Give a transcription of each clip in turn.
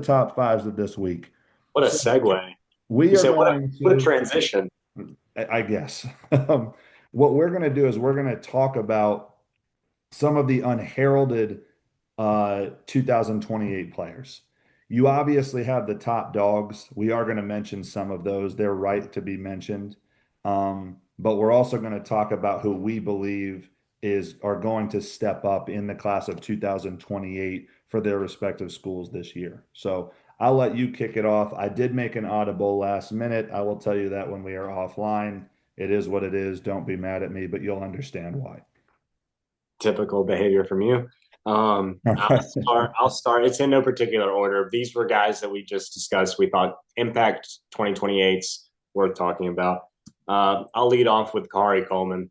top fives of this week. What a So segue. we You are said going what a to, transition. I guess, what we're going to do is we're going to talk about some of the unheralded 2028 players. You obviously have the top dogs. We are going to mention some of those. They're right to be mentioned. But we're also going to talk about who we believe are going to step up in the class of 2028 for their respective schools this year. So I'll let you kick it off. I did make an audible last minute. I will tell you that when we are offline. It is what it is. Don't be mad at me, but you'll understand why. Typical behavior from you. All I'll right. start. I'll start. It's in no particular order. These were guys that we just discussed. We thought Impact 2028's worth talking about. I'll lead off with Kari Coleman.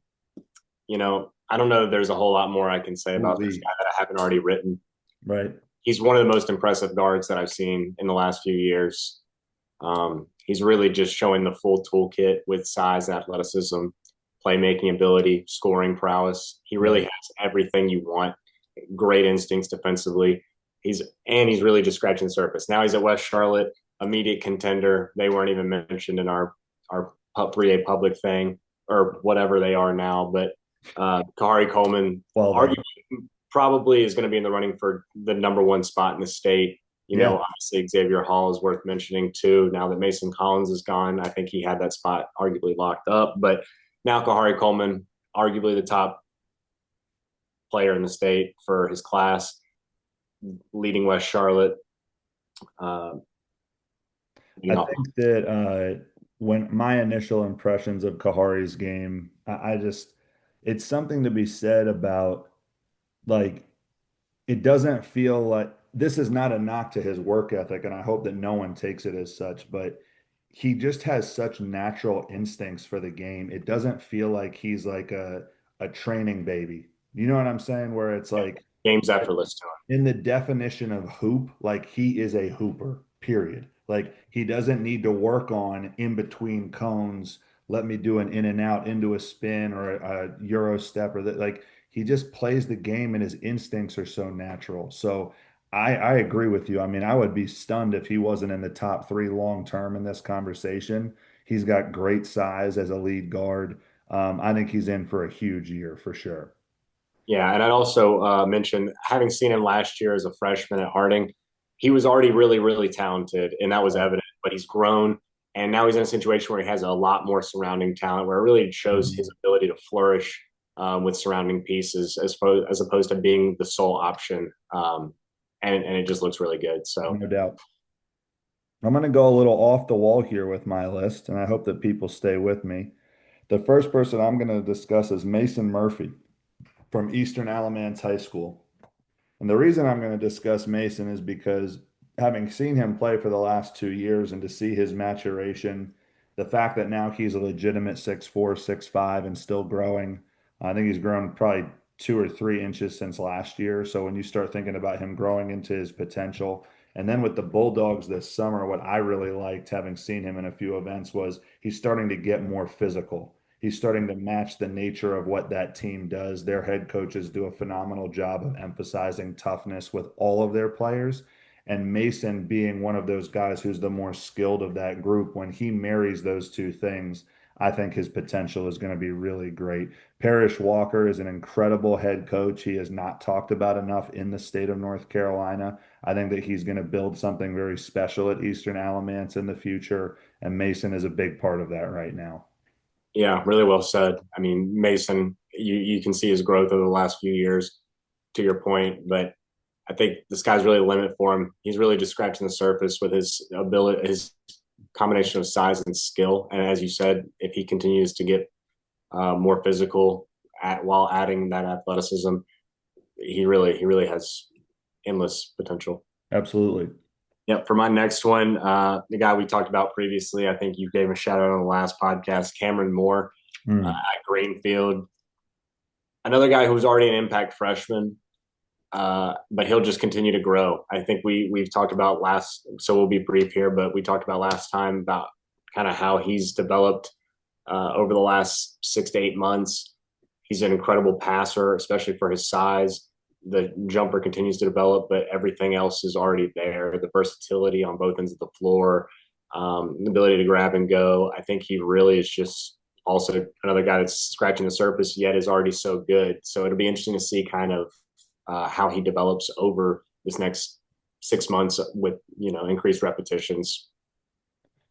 I don't know that there's a whole lot more I can say about this Ooh-wee. guy that I haven't already written. Right. He's one of the most impressive guards that I've seen in the last few years. He's really just showing the full toolkit with size, athleticism, playmaking ability, scoring prowess. He really Right. has everything you want. Great instincts defensively. He's really just scratching the surface. Now he's at West Charlotte, immediate contender. They weren't even mentioned in our 3A public thing or whatever they are now. But Kahari Coleman Well arguably done. probably is going to be in the running for the number one spot in the state. Yeah. Obviously Xavier Hall is worth mentioning too. Now that Mason Collins is gone, I think he had that spot arguably locked up. But now Kahari Coleman, arguably the top player in the state for his class, leading West Charlotte. Uh, I you know, think that when my initial impressions of Kahari's game, I just, it's something to be said about like, it doesn't feel like this is not a knock to his work ethic, and I hope that no one takes it as such, but he just has such natural instincts for the game. It doesn't feel like he's like a training baby. You know what I'm saying? Where it's like game's effortless to in the definition of hoop, like he is a hooper, period. Like he doesn't need to work on in between cones. Let me do an in and out into a spin or a Euro step or that. Like he just plays the game and his instincts are so natural. So I agree with you. I mean, I would be stunned if he wasn't in the top three long term in this conversation. He's got great size as a lead guard. I think he's in for a huge year for sure. Yeah, and I'd also mention having seen him last year as a freshman at Harding, he was already really, really talented, and that was Right. evident. But he's grown, and now he's in a situation where he has a lot more surrounding talent, where it really shows Mhm. his ability to flourish with surrounding pieces as opposed to being the sole option. And it just looks really good. So No doubt. I'm going to go a little off the wall here with my list, and I hope that people stay with me. The first person I'm going to discuss is Mason Murphy from Eastern Alamance High School. And the reason I'm going to discuss Mason is because having seen him play for the last 2 years and to see his maturation, the fact that now he's a legitimate 6'4", 6'5", and still growing. I think he's grown probably 2 or 3 inches since last year. So when you start thinking about him growing into his potential, and then with the Bulldogs this summer, what I really liked having seen him in a few events was he's starting to get more physical. He's starting to match the nature of what that team does. Their head coaches do a phenomenal job of emphasizing toughness with all of their players. And Mason being one of those guys who's the more skilled of that group, when he marries those two things, I think his potential is going to be really great. Parrish Walker is an incredible head coach. He is not talked about enough in the state of North Carolina. I think that he's going to build something very special at Eastern Alamance in the future, and Mason is a big part of that right now. yeah, really well said. I mean, Mason, you can see his growth over the last few years. To your point, but I think the sky's really the limit for him. He's really just scratching the surface with his ability, his combination of size and skill. And as you said, if he continues to get more physical while adding that athleticism, he really has endless potential. Absolutely. Yep. For my next one, the guy we talked about previously, I think you gave him a shout out on the last podcast, Cameron Moore Hmm. at Greenfield. Another guy who was already an impact freshman, but he'll just continue to grow. I think we've talked about so we'll be brief here, but we talked about last time about kind of how he's developed over the last 6 to 8 months. He's an incredible passer, especially for his size. the jumper continues to develop, but everything else is already there. The versatility on both ends of the floor, the ability to grab and go. I think he really is just also another guy that's scratching the surface, yet is already so good. So it'll be interesting to see kind of how he develops over this next 6 months with increased repetitions.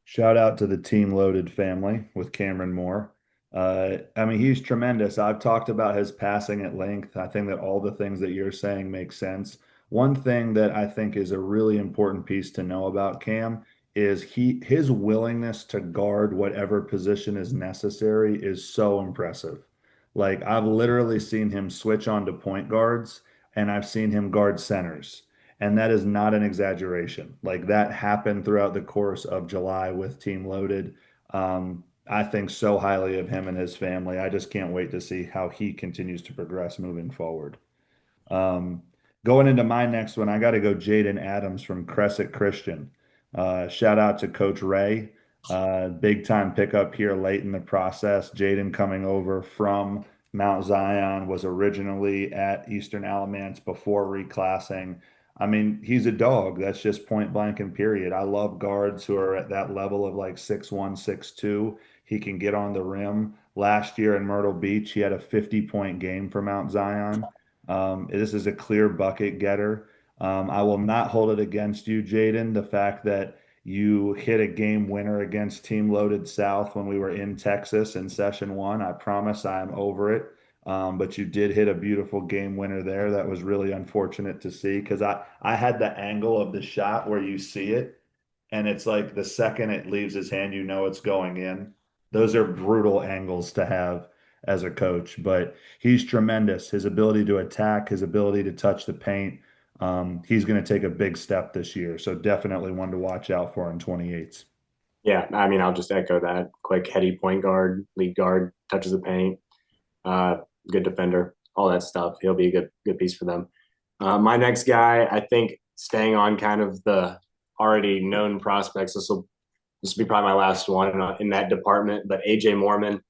Shout out to the Team Loaded family with Cameron Moore. I mean, he's tremendous. I've talked about his passing at length. I think that all the things that you're saying make sense. One thing that I think is a really important piece to know about Cam is his willingness to guard whatever position is necessary is so impressive. Like I've literally seen him switch on to point guards and I've seen him guard centers. And that is not an exaggeration. Like that happened throughout the course of July with Team Loaded. I think so highly of him and his family. I just can't wait to see how he continues to progress moving forward. Um, Going into my next one, I got to go Jaden Adams from Crescent Christian. Shout out to Coach Ray. Big time pickup here late in the process. Jaden coming over from Mount Zion was originally at Eastern Alamance before reclassing. I mean, he's a dog. That's just point blank and period. I love guards who are at that level of like 6'1", 6'2". He can get on the rim. Last year in Myrtle Beach, he had a 50-point game for Mount Zion. This is a clear bucket getter. I will not hold it against you, Jaden, the fact that you hit a game winner against Team Loaded South when we were in Texas in session one. I promise I'm over it. But you did hit a beautiful game winner there. That was really unfortunate to see because I had the angle of the shot where you see it, and it's like the second it leaves his hand, you know it's going in. Those are brutal angles to have as a coach, but he's tremendous. His ability to attack, his ability to touch the paint. He's going to take a big step this year. So definitely one to watch out for in 28s. Yeah, I mean, I'll just echo that. Quick, heady point guard, lead guard, touches the paint, uh, good defender, all that stuff. He'll be a good piece for them. My next guy, I think, staying on kind of the already known prospects. This will be probably my last one in that department. But AJ Mormon,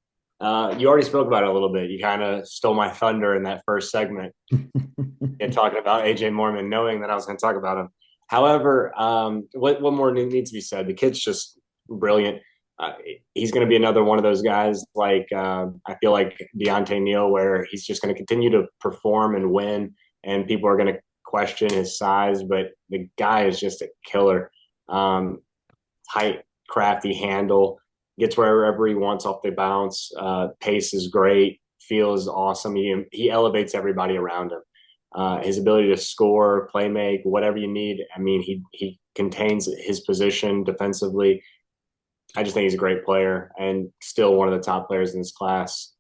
you already spoke about it a little bit. You kind of stole my thunder in that first segment and talking about AJ Mormon, knowing that I was going to talk about him. However, what more needs to be said? The kid's just brilliant. Uh, he's going to be another one of those guys like I feel like Deontay Neal, where he's just going to continue to perform and win, and people are going to question his size, but the guy is just a killer. Height, crafty handle, gets wherever he wants off the bounce. Pace is great. Feel is awesome. He elevates everybody around him. His ability to score, play make, whatever you need. I mean, he contains his position defensively. I just think he's a great player and still one of the top players in this class.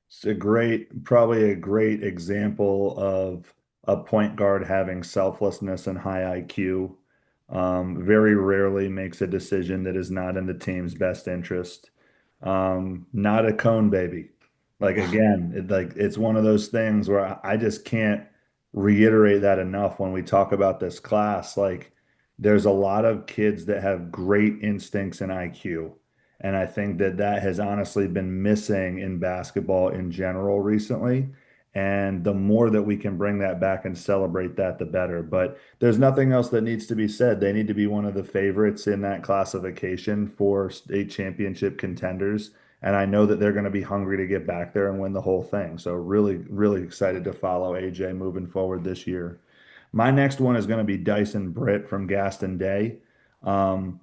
It's probably a great example of a point guard having selflessness and high IQ. Very rarely makes a decision that is not in the team's best interest. Not a cone baby. Like again, it's one of those things where I just can't reiterate that enough when we talk about this class. Like there's a lot of kids that have great instincts and IQ. And I think that that has honestly been missing in basketball in general recently. And the more that we can bring that back and celebrate that, the better. But there's nothing else that needs to be said. They need to be one of the favorites in that classification for state championship contenders. And I know that they're going to be hungry to get back there and win the whole thing. So really, really excited to follow AJ moving forward this year. My next one is going to be Dyson Britt from Gaston Day. Um,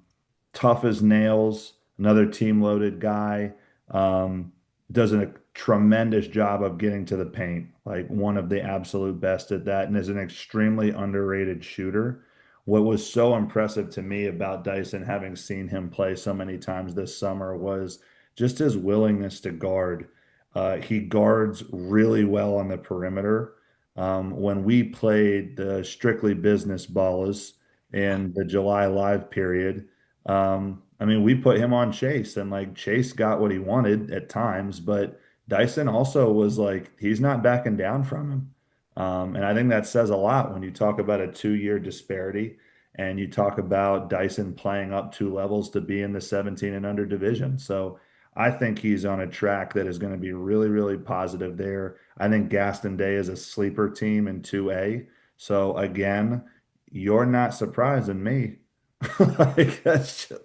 Tough as nails, another team loaded guy. Um, does a tremendous job of getting to the paint, like one of the absolute best at that, and is an extremely underrated shooter. What was so impressive to me about Dyson, having seen him play so many times this summer, was just his willingness to guard. He guards really well on the perimeter. When we played the Strictly Business Ballers in the July live period, I mean, we put him on Chase, and like Chase got what he wanted at times, but Dyson also was like, he's not backing down from him. And I think that says a lot when you talk about a 2-year disparity and you talk about Dyson playing up 2 levels to be in the 17 and under division. So I think he's on a track that is going to be really, really positive there. I think Gaston Day is a sleeper team in 2A. So again, you're not surprising me. Like,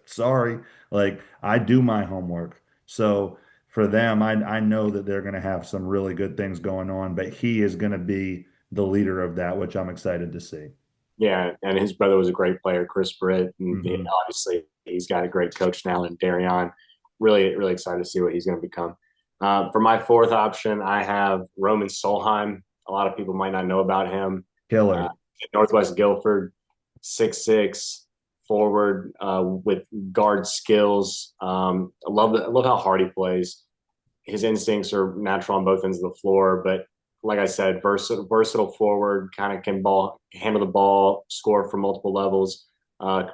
sorry. Like, I do my homework. So for them, I know that they're going to have some really good things going on, but he is going to be the leader of that, which I'm excited to see. Yeah, and his brother was a great player, Chris Britt, and Hmm. obviously he's got a great coach now in Darion. Really, really excited to see what he's going to become. For my fourth option, I have Roman Solheim. A lot of people might not know about him. Uh, Killer. Northwest Guilford, 6'6" forward with guard skills. I love how hard he plays. His instincts are natural on both ends of the floor, but like I said, versatile forward, kind of can handle the ball, score from multiple levels,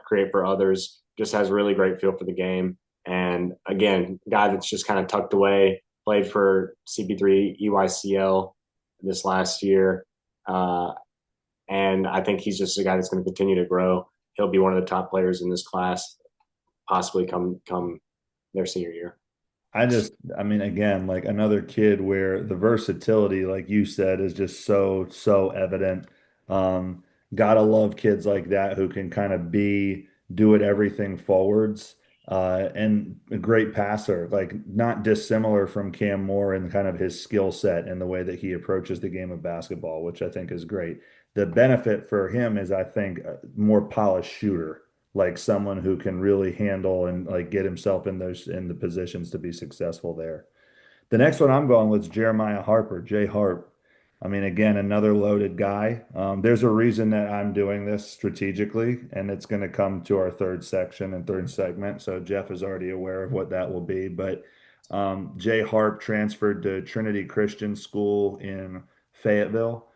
create for others. Just has a really great feel for the game. And again, guy that's just kind of tucked away, played for CP3 EYCL this last year. Uh, and I think he's just a guy that's going to continue to grow. He'll be one of the top players in this class, possibly come their senior year. I mean, again, like another kid where the versatility, like you said, is just so evident. Um, Gotta love kids like that who can kind of do it everything forwards, and a great passer, like not dissimilar from Cam Moore and kind of his skill set and the way that he approaches the game of basketball, which I think is great. The benefit for him is, I think, a more polished shooter, like someone who can really handle and like get himself in the positions to be successful there. The next one I'm going with is Jeremiah Harper, Jay Harp. I mean, again, another loaded guy. There's a reason that I'm doing this strategically, and it's going to come to our third section and third segment. So Jeff is already aware of what that will be. But Jay Harp transferred to Trinity Christian School in Fayetteville,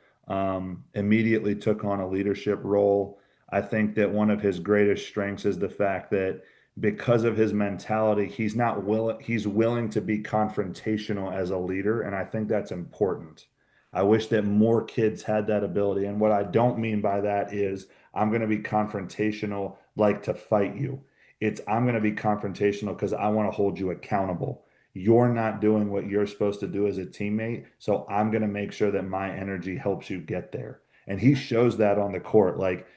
immediately took on a leadership role. I think that one of his greatest strengths is the fact that because of his mentality, he's willing to be confrontational as a leader, and I think that's important. I wish that more kids had that ability. And what I don't mean by that is I'm going to be confrontational like to fight you. It's I'm going to be confrontational because I want to hold you accountable. You're not doing what you're supposed to do as a teammate, so I'm going to make sure that my energy helps you get there. And he shows that on the court. Like,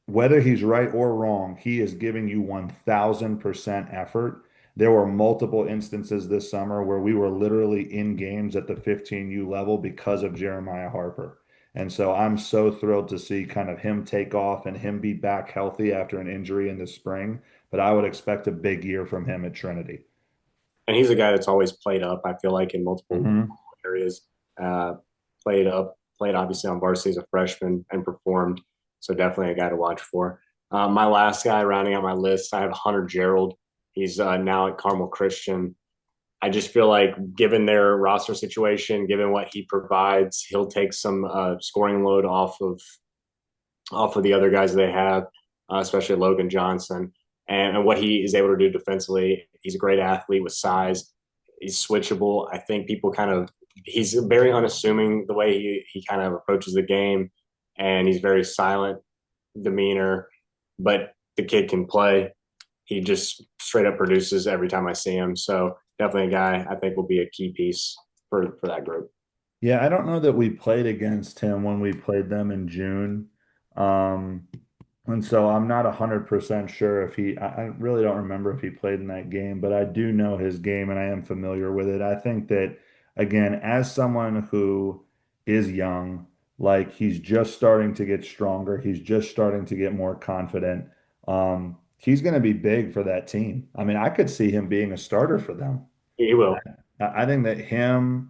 whether he's right or wrong, he is giving you 1000% effort. There were multiple instances this summer where we were literally in games at the 15U level because of Jeremiah Harper. And so I'm so thrilled to see kind of him take off and him be back healthy after an injury in the spring. But I would expect a big year from him at Trinity. And he's a guy that's always played up. I feel like in multiple Hmm. areas, uh, played obviously on varsity as a freshman and performed. So definitely a guy to watch for. My last guy, rounding out my list, I have Hunter Gerald. He's now at Carmel Christian. I just feel like, given their roster situation, given what he provides, he'll take some scoring load off of the other guys they have, especially Logan Johnson, and what he is able to do defensively. He's a great athlete with size. He's switchable. I think people kind of he's very unassuming the way he kind of approaches the game, and he's very silent demeanor, but the kid can play. He just straight up produces every time I see him. So definitely a guy I think will be a key piece for that group. Yeah, I don't know that we played against him when we played them in June. Um, And so I'm not 100% sure if I really don't remember if he played in that game, but I do know his game and I am familiar with it. I think that, again, as someone who is young, like he's just starting to get stronger, he's just starting to get more confident. He's going to be big for that team. I mean, I could see him being a starter for them. He will. I think that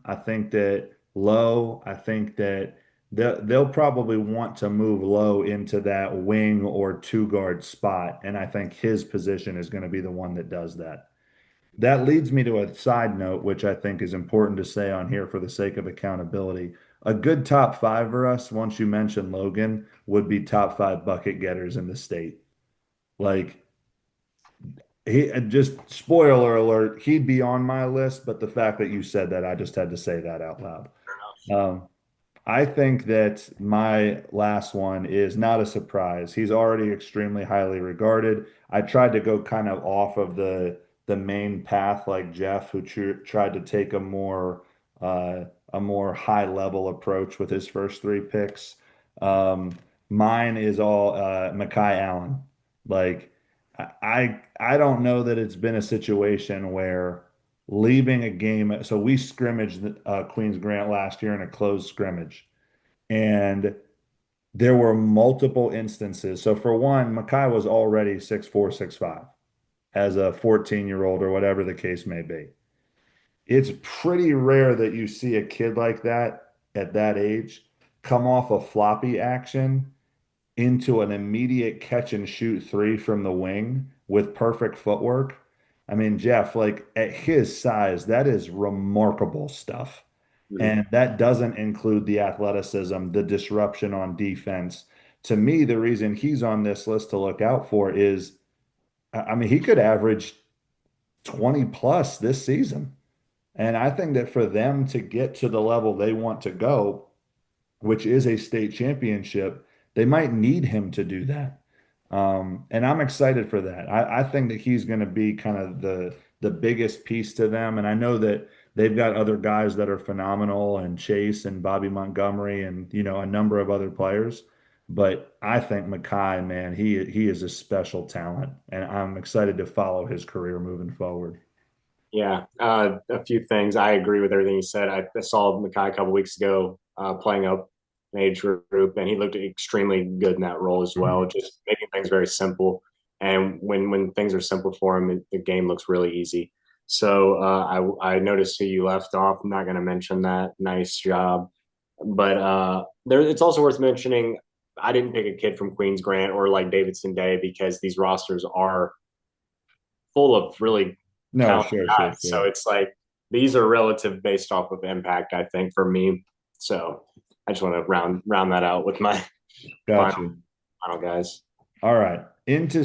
I think that Lowe, I think that they'll probably want to move Lowe into that wing or two guard spot. And I think his position is going to be the one that does that. That leads me to a side note, which I think is important to say on here for the sake of accountability. A good top five for us, once you mention Logan, would be top five bucket getters in the state. Like, he just spoiler alert, he'd be on my list, but the fact that you said that, I just had to say that out loud. Um, I think that my last one is not a surprise. He's already extremely highly regarded. I tried to go kind of off of the main path like Jeff, who tried to take a more high level approach with his first three picks. Mine is all Makai Allen. Like I don't know that it's been a situation where leaving a game. So we scrimmaged Queens Grant last year in a closed scrimmage, and there were multiple instances. So for one, Makai was already 6'4", 6'5" as a 14-year-old or whatever the case may be. It's pretty rare that you see a kid like that at that age come off a floppy action into an immediate catch and shoot three from the wing with perfect footwork. I mean, Jeff, like at his size, that is remarkable stuff. Mhm. And that doesn't include the athleticism, the disruption on defense. To me, the reason he's on this list to look out for is, I mean, he could average 20 plus this season. And I think that for them to get to the level they want to go, which is a state championship, they might need him to do that. And I'm excited for that. I think that he's going to be kind of the biggest piece to them. And I know that they've got other guys that are phenomenal, and Chase and Bobby Montgomery and a number of other players. But I think Makai, man, he is a special talent, and I'm excited to follow his career moving forward. Yeah, a few things. I agree with everything you said. I saw Makai a couple weeks ago playing up an age group, and he looked extremely good in that role as well, Mhm. just making things very simple. And when things are simple for him, the game looks really easy. So I noticed who you left off. I'm not going to mention that. Nice job. But it's also worth mentioning. I didn't pick a kid from Queens Grant or like Davidson Day because these rosters are full of really No, talented sure, sure, guys. sure. So it's like these are relative based off of impact, I think, for me. So I just want to round that out with my Got final you. final guys. All right. Into